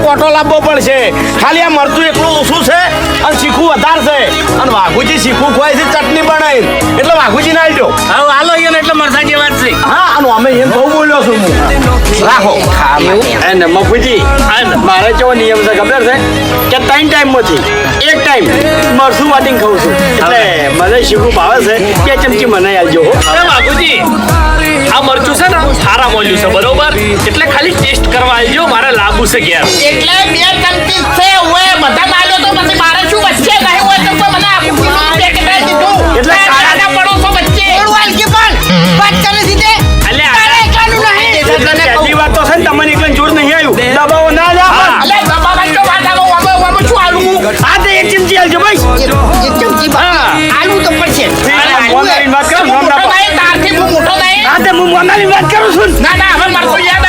કોટો લાવવો પડશે ખાલી આ મરચું એકલું ઓછું છે અને શીખું વધારે છે અને વાઘુજી શીખું ખવાય છે ચટણી બનાવી એટલે વાઘુજી ના આવજો હવે હાલો અહીંયા એટલે મરસાજી વાત છે હા અને અમે એમ બહુ બોલ્યો છું હું રાખો અને મફુજી મારે કેવો નિયમ છે ખબર છે કે 3 ટાઈમમાંથી એક ટાઈમ મરસું વાટીને ખાઉં છું એટલે મને શીખું ભાવે છે 2 ચમચી મને આવજો બાપુજી આ મરચું છે ને સારા મોલ્યું છે બરોબર એટલે ખાલી ટેસ્ટ કરવા આવજો મારે લાવવું છે ઘેર એટલે 2 ચમચી છે ઓય બધા માર્યો તો પછી મારે શું વચ્ચે નહીં હોય તો મને આખું પેકેટ આપી દીધું એટલે કાળાના પડોસો વચ્ચે ઓળવાલ કે પણ વાત કરે સીધે તારે એકલાનું નહીં પહેલી વાત તો છે ને તમને એકલા જોર નહીં આવ્યું દબાવો ના જા અલે બાબા તો વાત આવો વામો શું આલું આ તો 1 ચમચી આવજો ભાઈ એક ચમચી આલુ તો પડશે મોનાની વાત કરો મોટો નહીં તારથી હું મોટો નહીં આ તો હું મોનાની વાત કરું છું ના હવે મારતો યાદ